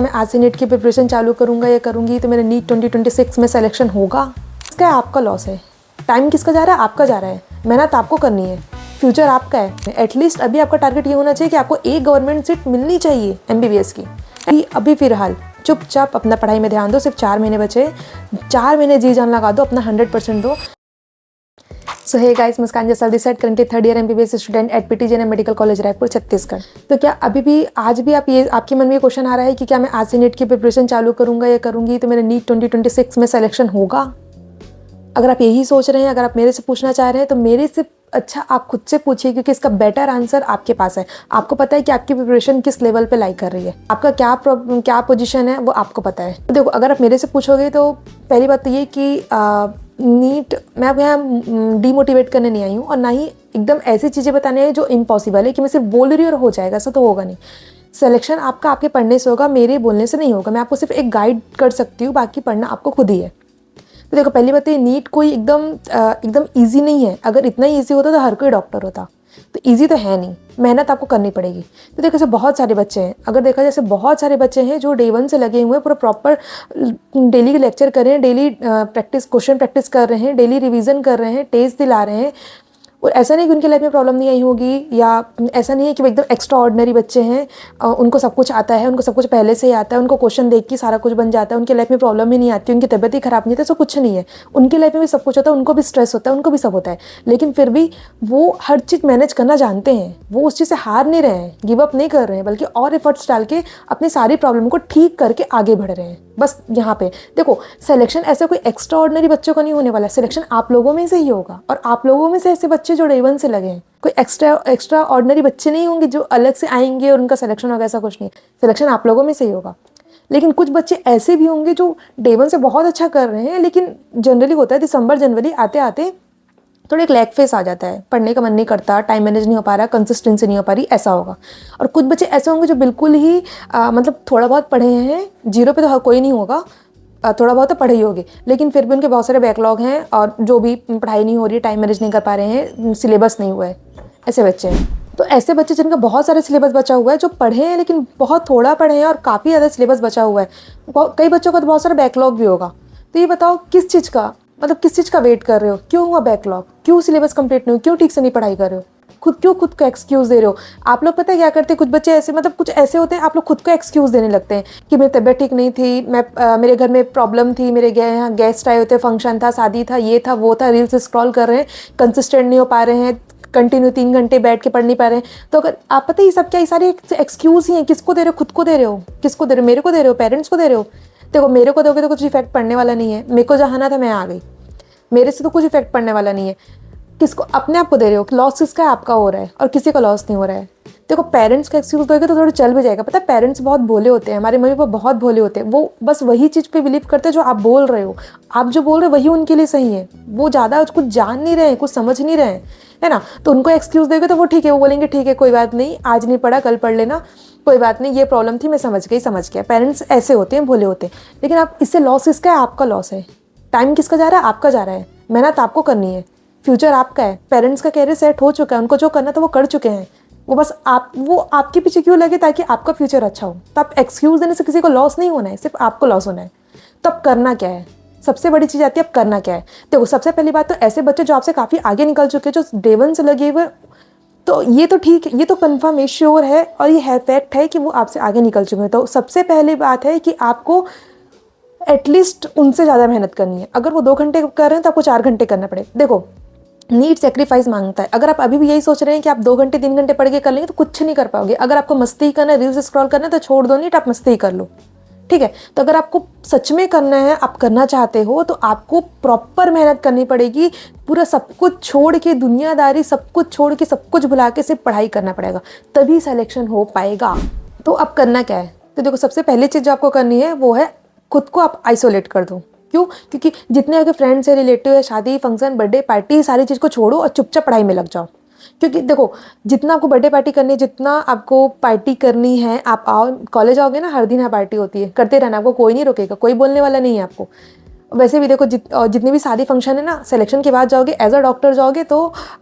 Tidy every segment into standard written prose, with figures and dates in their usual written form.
मैं आज से नीट की प्रिपरेशन चालू करूँगा या करूँगी तो मेरा नीट 2026 में सिलेक्शन होगा। इसका आपका लॉस है। टाइम किसका जा रहा है? आपका जा रहा है। मेहनत आपको करनी है, फ्यूचर आपका है। एटलीस्ट अभी आपका टारगेट ये होना चाहिए कि आपको एक गवर्नमेंट सीट मिलनी चाहिए MBBS की। अभी फिलहाल चुपचाप अपना पढ़ाई में ध्यान दो। सिर्फ 4 महीने बचे, 4 महीने जी जान लगा दो, अपना 100% दो। So hey guys, Muskan Jaisal this side, currently 3rd year MBBS student at PTJNM medical college Raipur Chhattisgarh. तो क्या अभी भी आज भी आपके मन में ये क्वेश्चन आ रहा है कि क्या मैं आज से नीट की प्रिपरेशन चालू करूँगा या करूँगी तो मेरा नीट 2026 में सिलेक्शन होगा? अगर आप यही सोच रहे हैं, अगर आप मेरे से पूछना चाह रहे हैं तो मेरे से अच्छा आप खुद से पूछिए, क्योंकि इसका बेटर आंसर आपके पास है। आपको पता है कि आपकी प्रिपरेशन किस लेवल पे लाई कर रही है, आपका क्या पोजीशन है वो आपको पता है। तो देखो, अगर आप मेरे से पूछोगे तो पहली बात तो ये कि नीट मैं अब यहाँ डीमोटिवेट करने नहीं आई हूँ और ना ही एकदम ऐसी चीज़ें बताने आई जो इम्पॉसिबल है कि मैं सिर्फ बोल रही हूँ और हो जाएगा, ऐसा तो होगा नहीं। सिलेक्शन आपका आपके पढ़ने से होगा, मेरे बोलने से नहीं होगा। मैं आपको सिर्फ एक गाइड कर सकती हूँ, बाकी पढ़ना आपको खुद ही है। तो देखो, पहली बात ये, नीट कोई एकदम ईजी नहीं है। अगर इतना ईजी होता तो हर कोई डॉक्टर होता। तो ईजी तो है नहीं, मेहनत आपको करनी पड़ेगी। तो देखो, ऐसे बहुत सारे बच्चे हैं, अगर देखा जैसे बहुत सारे बच्चे हैं जो Day 1 से लगे हुए हैं, पूरा प्रॉपर डेली लेक्चर कर रहे हैं, डेली क्वेश्चन प्रैक्टिस कर रहे हैं, डेली रिवीजन कर रहे हैं, टेस्ट दिला रहे हैं। और ऐसा नहीं कि उनकी लाइफ में प्रॉब्लम नहीं आई होगी, या ऐसा नहीं है कि वो एकदम एक्स्ट्रा ऑर्डिनरी बच्चे हैं, उनको सब कुछ आता है, उनको सब कुछ पहले से ही आता है, उनको क्वेश्चन देख के सारा कुछ बन जाता है, उनकी लाइफ में प्रॉब्लम ही नहीं आती, उनकी तबीयत ही खराब नहीं होती। ऐसा कुछ नहीं है, उनकी लाइफ में भी सब कुछ होता है, उनको भी स्ट्रेस होता है, उनको भी सब होता है। लेकिन फिर भी वो हर चीज़ मैनेज करना जानते हैं, वो उस चीज़ से हार नहीं रहे हैं, गिव अप नहीं कर रहे हैं, बल्कि और एफर्ट्स डाल के अपनी सारी प्रॉब्लम को ठीक करके आगे बढ़ रहे हैं। बस यहाँ पे देखो, सिलेक्शन ऐसे कोई एक्स्ट्रा ऑर्डिनरी बच्चों का नहीं होने वाला। सिलेक्शन आप लोगों में से ही होगा, और आप लोगों में से ऐसे बच्चे जो Day 1 से लगे हैं, कोई एक्स्ट्रा ऑर्डिनरी बच्चे नहीं होंगे जो अलग से आएंगे और उनका सिलेक्शन होगा, ऐसा कुछ नहीं। सिलेक्शन आप लोगों में से ही होगा। लेकिन कुछ बच्चे ऐसे भी होंगे जो Day 1 से बहुत अच्छा कर रहे हैं, लेकिन जनरली होता है दिसंबर जनवरी आते आते थोड़ा एक लैग फेस आ जाता है, पढ़ने का मन नहीं करता, टाइम मैनेज नहीं हो पा रहा, कंसिस्टेंसी नहीं हो पा रही, ऐसा होगा। और कुछ बच्चे ऐसे होंगे जो बिल्कुल ही मतलब थोड़ा बहुत पढ़े हैं, 0 पे तो हर कोई नहीं होगा, थोड़ा बहुत तो पढ़े ही होगे, लेकिन फिर भी उनके बहुत सारे बैकलॉग हैं और जो भी पढ़ाई नहीं हो रही है, टाइम मैनेज नहीं कर पा रहे हैं, सिलेबस नहीं हुआ है, ऐसे बच्चे हैं। तो ऐसे बच्चे जिनका बहुत सारे सिलेबस बचा हुआ है, जो पढ़े हैं लेकिन बहुत थोड़ा पढ़े हैं और काफ़ी ज़्यादा सिलेबस बचा हुआ है, कई बच्चों का तो बहुत सारा बैकलॉग भी होगा। तो ये बताओ किस चीज़ का, मतलब किस चीज़ का वेट कर रहे हो? क्यों हुआ बैकलॉग? क्यों सिलेबस कंप्लीट नहीं हुआ? क्यों ठीक से नहीं पढ़ाई कर रहे हो? खुद को एक्सक्यूज़ दे रहे हो। आप लोग पता है क्या करते हैं, कुछ बच्चे ऐसे, मतलब कुछ ऐसे होते हैं, आप लोग खुद को एक्सक्यूज़ देने लगते हैं कि मेरी तबीयत ठीक नहीं थी, मेरे घर में प्रॉब्लम थी, मेरे यहाँ गेस्ट आए होते, फंक्शन था, शादी था, ये था वो था, रील्स स्क्रॉल कर रहे हैं, कंसिस्टेंट नहीं हो पा रहे हैं, कंटिन्यू 3 घंटे बैठ के पढ़ नहीं पा रहे हैं। तो अगर आप पता है ये सब क्या, ये सारे एक्सक्यूज़ ही हैं। किसको दे रहे हो? खुद को दे रहे हो। किसको दे रहे हो? मेरे को दे रहे हो? पेरेंट्स को दे रहे हो? देखो, मेरे को दोगे तो कुछ इफेक्ट पड़ने वाला नहीं है। मेरे को जहाँ आना था मैं आ गई, मेरे से तो कुछ इफेक्ट पड़ने वाला नहीं है। किसको? अपने आप को दे रहे हो। लॉस किसका है? आपका हो रहा है, और किसी का लॉस नहीं हो रहा है। देखो, पेरेंट्स का एक्सक्यूज दोगे तो थोड़ा चल भी जाएगा। पता है, पेरेंट्स बहुत भोले होते हैं, हमारे मम्मी पापा बहुत भोले होते हैं। वो बस वही चीज़ पे बिलीव करते हैं जो आप बोल रहे हो। आप जो बोल रहे हो वही उनके लिए सही है। वो ज़्यादा कुछ जान नहीं रहे हैं, कुछ समझ नहीं रहे हैं, है ना। तो उनको एक्सक्यूज दोगे तो वो ठीक है, वो बोलेंगे ठीक है, कोई बात नहीं, आज नहीं पढ़ा कल पढ़ लेना, कोई बात नहीं, ये प्रॉब्लम थी, मैं समझ गया। पेरेंट्स ऐसे होते हैं, भोले होते हैं। लेकिन आप इससे लॉस किसका है? आपका लॉस है। टाइम किसका जा रहा है? आपका जा रहा है। मेहनत आपको करनी है, फ्यूचर आपका है। पेरेंट्स का कैरियर सेट हो चुका है, उनको जो करना था वो कर चुके हैं। वो आपके पीछे क्यों लगे? ताकि आपका फ्यूचर अच्छा हो। तो आप एक्सक्यूज देने से किसी को लॉस नहीं होना है, सिर्फ आपको लॉस होना है। तो अब करना क्या है? सबसे बड़ी चीज़ आती है अब करना क्या है। देखो, सबसे पहली बात तो ऐसे बच्चे जो आपसे काफ़ी आगे निकल चुके हैं, जो Day 1 से लगे हुए, तो ये तो ठीक है, ये तो कन्फर्म है, श्योर है, और ये है फैक्ट है कि वो आपसे आगे निकल चुके हैं। तो सबसे पहली बात है कि आपको एटलीस्ट उनसे ज़्यादा मेहनत करनी है। अगर वो 2 घंटे कर रहे हैं तो आपको 4 घंटे करना पड़ेगा। देखो, नीट सेक्रीफाइस मांगता है। अगर आप अभी भी यही सोच रहे हैं कि आप 2 घंटे 3 घंटे पढ़ के कर लेंगे तो कुछ नहीं कर पाओगे। अगर आपको मस्ती करना है, रील्स स्क्रॉल करना है, तो छोड़ दो नीट, आप मस्ती कर लो, ठीक है। तो अगर आपको सच में करना है, आप करना चाहते हो, तो आपको प्रॉपर मेहनत करनी पड़ेगी। पूरा सब कुछ छोड़ के, दुनियादारी सब कुछ छोड़ के, सब कुछ भुला के सिर्फ पढ़ाई करना पड़ेगा, तभी सिलेक्शन हो पाएगा। तो अब करना क्या है? तो देखो, सबसे पहली चीज़ जो आपको करनी है वो है खुद को आप आइसोलेट कर दो। क्यों? क्योंकि जितने आपके फ्रेंड्स है, रिलेटिव है, शादी फंक्शन बर्थडे पार्टी, सारी चीज़ को छोड़ो और चुपचाप पढ़ाई में लग जाओ। क्योंकि देखो, जितना आपको बर्थडे पार्टी करनी है, जितना आपको पार्टी करनी है, आप आओ, कॉलेज आओगे ना, हर दिन यहाँ पार्टी होती है, करते रहना, आपको कोई नहीं रोकेगा, कोई बोलने वाला नहीं है आपको। वैसे भी देखो, जितनी भी शादी फंक्शन है ना, सिलेक्शन के बाद जाओगे, एज अ डॉक्टर जाओगे तो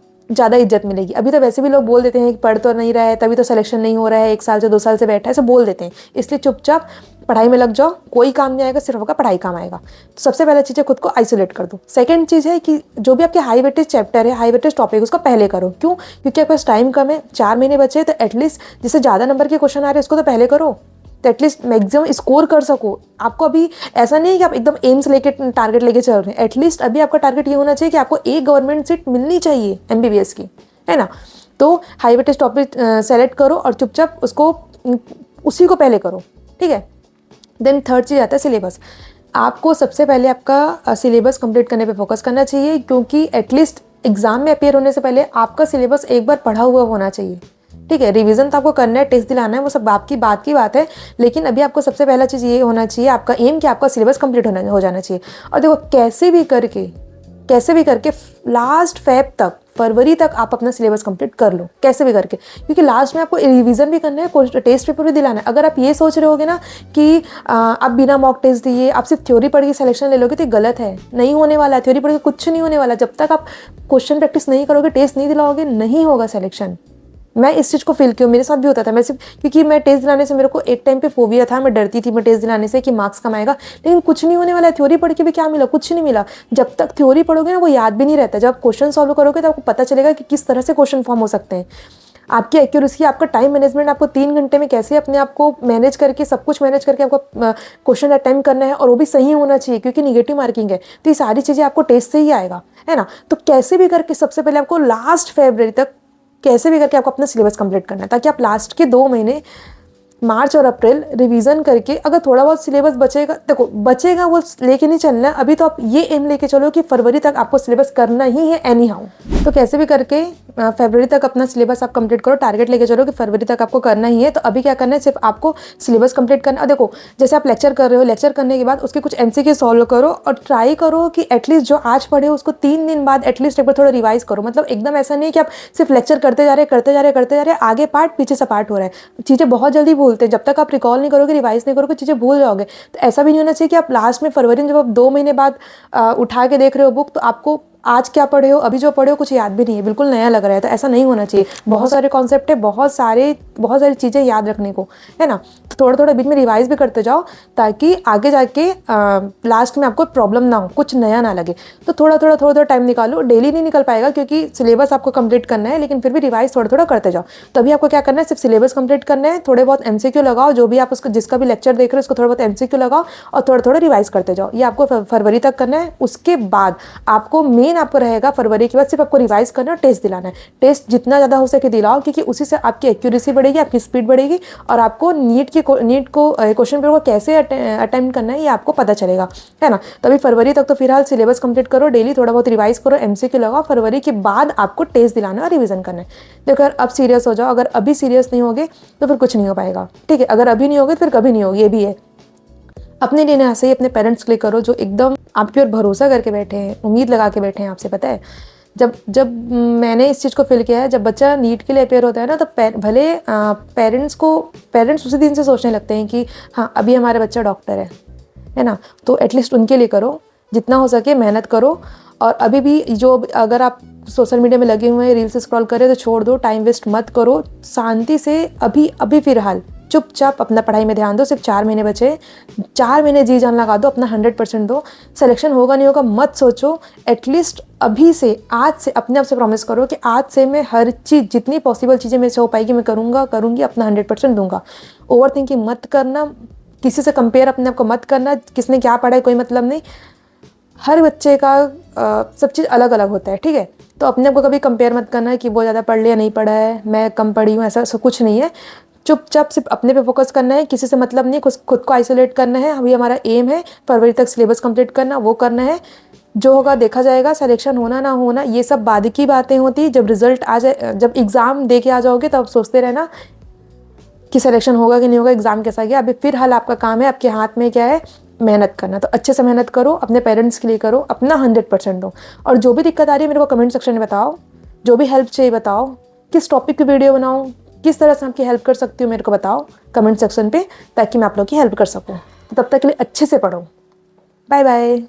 ज़्यादा इज्जत मिलेगी। अभी तो वैसे भी लोग बोल देते हैं कि पढ़ तो नहीं रहा है, तभी तो सिलेक्शन नहीं हो रहा है, 1 साल से 2 साल से बैठा है, ऐसे बोल देते हैं। इसलिए चुपचाप पढ़ाई में लग जाओ, कोई काम नहीं आएगा, सिर्फ आपका पढ़ाई काम आएगा। तो सबसे पहला चीज़ है खुद को आइसोलेट कर दो। सेकंड चीज़ है कि जो भी आपके हाई वेटेज चैप्टर है, हाई वेटेज टॉपिक, उसको पहले करो। क्यों? क्योंकि आपके पास टाइम कम है, 4 महीने बचे, तो एटलीस्ट जिससे ज़्यादा नंबर के क्वेश्चन आ रहे हैं उसको तो पहले करो, तो एटलीस्ट मैक्सिमम स्कोर कर सको। आपको अभी ऐसा नहीं है कि आप एकदम एम्स लेके टारगेट लेके चल रहे हैं। एटलीस्ट अभी आपका टारगेट ये होना चाहिए कि आपको एक गवर्नमेंट सीट मिलनी चाहिए MBBS की, है ना। तो हाई वेटेज टॉपिक सेलेक्ट करो और चुपचाप उसको उसी को पहले करो, ठीक है। देन थर्ड चीज़ आता है सिलेबस। आपको सबसे पहले आपका सिलेबस कंप्लीट करने पे फोकस करना चाहिए, क्योंकि एटलीस्ट एग्जाम में अपेयर होने से पहले आपका सिलेबस एक बार पढ़ा हुआ होना चाहिए, ठीक है। रिवीजन तो आपको करना है, टेस्ट दिलाना है, वो सब आपकी बात की बात है, लेकिन अभी आपको सबसे पहला चीज़ ये होना चाहिए, आपका एम कि आपका सिलेबस कंप्लीट हो जाना चाहिए। और देखो कैसे भी करके लास्ट फरवरी तक आप अपना सिलेबस कंप्लीट कर लो, कैसे भी करके, क्योंकि लास्ट में आपको रिवीजन भी करना है, टेस्ट पेपर भी दिलाना है। अगर आप ये सोच रहे होगे ना कि आप बिना मॉक टेस्ट दिए आप सिर्फ थ्योरी पढ़ के सिलेक्शन ले लोगे, तो गलत है। नहीं होने वाला है, थ्योरी पढ़ के कुछ नहीं होने वाला। जब तक आप क्वेश्चन प्रैक्टिस नहीं करोगे, टेस्ट नहीं दिलाओगे, नहीं होगा सिलेक्शन। मैं इस चीज़ को फील किया, मेरे साथ भी होता था। मैं सिर्फ क्योंकि मैं टेस्ट दिलाने से, मेरे को एक टाइम पे फोबिया था, मैं डरती थी मैं टेस्ट दिलाने से कि मार्क्स कम आएगा, लेकिन कुछ नहीं होने वाला है। थ्योरी पढ़ के भी क्या मिला? कुछ नहीं मिला। जब तक थ्योरी पढ़ोगे ना, वो याद भी नहीं रहता। जब क्वेश्चन सॉल्व करोगे तो आपको पता चलेगा कि किस तरह से क्वेश्चन फॉर्म हो सकते हैं। आपकी एक्यूरेसी, आपका टाइम मैनेजमेंट, आपको 3 घंटे में कैसे अपने आप को मैनेज करके, सब कुछ मैनेज करके आपको क्वेश्चन अटेम्प्ट करना है, और वो भी सही होना चाहिए, क्योंकि निगेटिव मार्किंग है। तो ये सारी चीज़ें आपको टेस्ट से ही आएगा, है ना। तो कैसे भी करके सबसे पहले आपको लास्ट फरवरी तक कैसे भी करके आपको अपना सिलेबस कंप्लीट करना है, ताकि आप लास्ट के 2 महीने मार्च और अप्रैल रिवीजन करके, अगर थोड़ा बहुत सिलेबस बचेगा, देखो बचेगा वो लेके नहीं चलना है। अभी तो आप ये एम लेके चलो कि फरवरी तक आपको सिलेबस करना ही है एनी हाउ। तो कैसे भी करके फरवरी तक अपना सिलेबस आप कंप्लीट करो, टारगेट लेके चलो कि फरवरी तक आपको करना ही है। तो अभी क्या करना है, सिर्फ आपको सिलेबस कंप्लीट करना है। और देखो जैसे आप लेक्चर कर रहे हो, लेक्चर करने के बाद उसके कुछ MCQ सॉल्व करो, और ट्राई करो कि एटलीस्ट जो आज पढ़े हो उसको 3 दिन बाद एटलीस्ट एक बार थोड़ा रिवाइज करो। मतलब एकदम ऐसा नहीं कि आप सिर्फ लेक्चर करते जा रहे आगे पार्ट पीछे से पार्ट हो रहा है। चीज़ें बहुत जल्दी भूलते हैं, जब तक आप रिकॉल नहीं करोगे, रिवाइज नहीं करोगे, चीज़ें भूल जाओगे। तो ऐसा भी नहीं होना चाहिए कि आप लास्ट में फरवरी में, जब आप 2 महीने बाद उठा के देख रहे हो बुक, तो आपको आज क्या पढ़े हो, अभी जो पढ़े हो कुछ याद भी नहीं है, बिल्कुल नया लग रहा है। तो ऐसा नहीं होना चाहिए। बहुत सारे कॉन्सेप्ट है, बहुत सारी चीज़ें याद रखने को, है ना। तो थोड़ा थोड़ा बीच में रिवाइज भी करते जाओ, ताकि आगे जाके लास्ट में आपको प्रॉब्लम ना हो, कुछ नया ना लगे। तो थोड़ा टाइम निकालो। डेली नहीं निकल पाएगा क्योंकि सिलेबस आपको कंप्लीट करना है, लेकिन फिर भी रिवाइज थोड़ा करते जाओ। तभी आपको क्या करना है, सिर्फ सिलेबस कंप्लीट करना है, थोड़े बहुत MCQ लगाओ, जो भी आप उसको जिसका भी लेक्चर देख रहे हो उसको थोड़ा बहुत MCQ लगाओ, और थोड़ा रिवाइज करते जाओ। ये आपको फरवरी तक करना है। उसके बाद आपको मेन आपको रहेगा, फरवरी के बाद सिर्फ आपको रिवाइज करना है और टेस्ट दिलाना है। टेस्ट जितना ज़्यादा हो सके दिलाओ, क्योंकि उसी से आपकी एक्यूरेसी बढ़ेगी, आपकी स्पीड बढ़ेगी, और आपको नीट को क्वेश्चन पेपर को कैसे अटेम्प्ट करना है ये आपको पता चलेगा, है ना। तभी फरवरी तक तो फिलहाल सिलेबस कंप्लीट करो, डेली थोड़ा बहुत रिवाइज करो, MCQ लगाओ। फरवरी के बाद आपको टेस्ट दिलाना और रिवीजन करना है। देखो यार, अब सीरियस हो जाओ। अगर अभी सीरियस नहीं होगे तो फिर कुछ नहीं हो पाएगा, ठीक है। अगर अभी नहीं होगे फिर कभी नहीं होगी, ये भी है। अपने लिए ना, ऐसे ही अपने पेरेंट्स के लिए करो, जो एकदम आपके और भरोसा करके बैठे हैं, उम्मीद लगा के बैठे हैं आपसे। पता है, जब मैंने इस चीज़ को फील किया है, जब बच्चा नीट के लिए अपेयर होता है ना, तो भले पेरेंट्स उसी दिन से सोचने लगते हैं कि हाँ अभी हमारा बच्चा डॉक्टर है ना। तो एटलीस्ट उनके लिए करो, जितना हो सके मेहनत करो। और अभी भी जो, अगर आप सोशल मीडिया में लगे हुए हैं, रील्स स्क्रॉल करें, तो छोड़ दो, टाइम वेस्ट मत करो। शांति से अभी फिलहाल चुपचाप अपना पढ़ाई में ध्यान दो। सिर्फ 4 महीने बचे, 4 महीने जी जान लगा दो, अपना 100% दो। सिलेक्शन होगा नहीं होगा मत सोचो। एटलीस्ट अभी से, आज से अपने आप से प्रॉमिस करो कि आज से मैं हर चीज़, जितनी पॉसिबल चीज़ें मेरे से हो पाएगी मैं करूँगी, अपना 100% दूंगा। ओवर थिंकिंग मत करना, किसी से कंपेयर अपने आप को मत करना। किसने क्या पढ़ा है कोई मतलब नहीं। हर बच्चे का सब चीज़ अलग अलग होता है, ठीक है। तो अपने आप को कभी कंपेयर मत करना कि वो ज़्यादा पढ़ लिया, नहीं पढ़ा है, मैं कम पढ़ी हूँ, ऐसा कुछ नहीं है। चुपचाप सिर्फ अपने पे फोकस करना है, किसी से मतलब नहीं, खुद को आइसोलेट करना है। अभी हमारा एम है फरवरी तक सिलेबस कंप्लीट करना, वो करना है। जो होगा देखा जाएगा, सिलेक्शन होना ना होना ये सब बाद की बातें होती। जब रिजल्ट आ जाए, जब एग्ज़ाम दे के आ जाओगे, तब सोचते रहना कि सिलेक्शन होगा कि नहीं होगा, एग्ज़ाम कैसा गया। अभी फिलहाल आपका काम है, आपके हाथ में क्या है, मेहनत करना। तो अच्छे से मेहनत करो, अपने पेरेंट्स के लिए करो, अपना 100% दो। और जो भी दिक्कत आ रही है मेरे को कमेंट सेक्शन में बताओ, जो भी हेल्प चाहिए बताओ, किस टॉपिक की वीडियो बनाऊँ, किस तरह से आपकी हेल्प कर सकती हूँ मेरे को बताओ कमेंट सेक्शन पे, ताकि मैं आप लोग की हेल्प कर सकूँ। तब तक के लिए अच्छे से पढ़ो। Bye bye.